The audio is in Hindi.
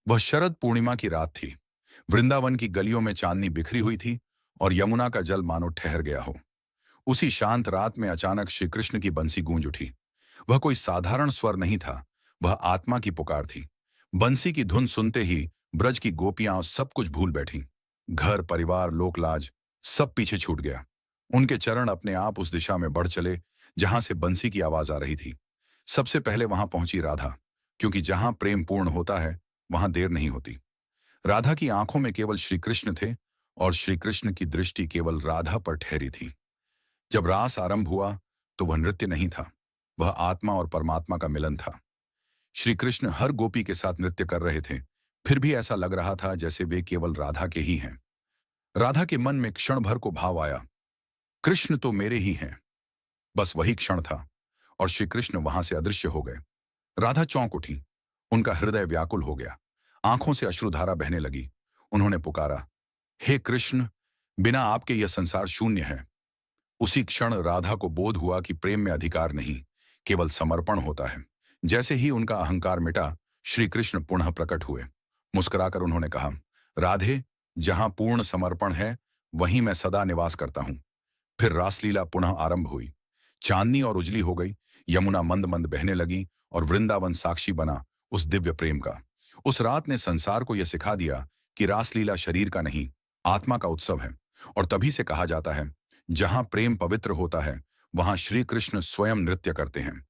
वह शरद पूर्णिमा की रात थी। वृंदावन की गलियों में चांदनी बिखरी हुई थी और यमुना का जल मानो ठहर गया हो। उसी शांत रात में अचानक श्री कृष्ण की बंसी गूंज उठी। वह कोई साधारण स्वर नहीं था, वह आत्मा की पुकार थी। बंसी की धुन सुनते ही ब्रज की गोपियां सब कुछ भूल बैठी। घर, परिवार, लोकलाज सब पीछे छूट गया। उनके चरण अपने आप उस दिशा में बढ़ चले जहां से बंसी की आवाज आ रही थी। सबसे पहले वहां पहुंची राधा, क्योंकि जहां प्रेम पूर्ण होता है वहां देर नहीं होती। राधा की आंखों में केवल श्री कृष्ण थे और श्री कृष्ण की दृष्टि केवल राधा पर ठहरी थी। जब रास आरंभ हुआ तो वह नृत्य नहीं था, वह आत्मा और परमात्मा का मिलन था। श्री कृष्ण हर गोपी के साथ नृत्य कर रहे थे, फिर भी ऐसा लग रहा था जैसे वे केवल राधा के ही हैं। राधा के मन में क्षण भर को भाव आया, कृष्ण तो मेरे ही हैं। बस वही क्षण था और श्री कृष्ण वहां से अदृश्य हो गए। राधा चौंक उठी, उनका हृदय व्याकुल हो गया, आंखों से अश्रुधारा बहने लगी। उन्होंने पुकारा, हे कृष्ण, बिना आपके यह संसार शून्य है। उसी क्षण राधा को बोध हुआ कि प्रेम में अधिकार नहीं, केवल समर्पण होता है। जैसे ही उनका अहंकार मिटा, श्री कृष्ण पुनः प्रकट हुए। मुस्कुराकर उन्होंने कहा, राधे, जहां पूर्ण समर्पण है वहीं मैं सदा निवास करता हूं। फिर रासलीला पुनः आरंभ हुई। चांदनी और उजली हो गई, यमुना मंद मंद बहने लगी और वृंदावन साक्षी बना उस दिव्य प्रेम का। उस रात ने संसार को यह सिखा दिया कि रासलीला शरीर का नहीं, आत्मा का उत्सव है। और तभी से कहा जाता है, जहां प्रेम पवित्र होता है वहां श्री कृष्ण स्वयं नृत्य करते हैं।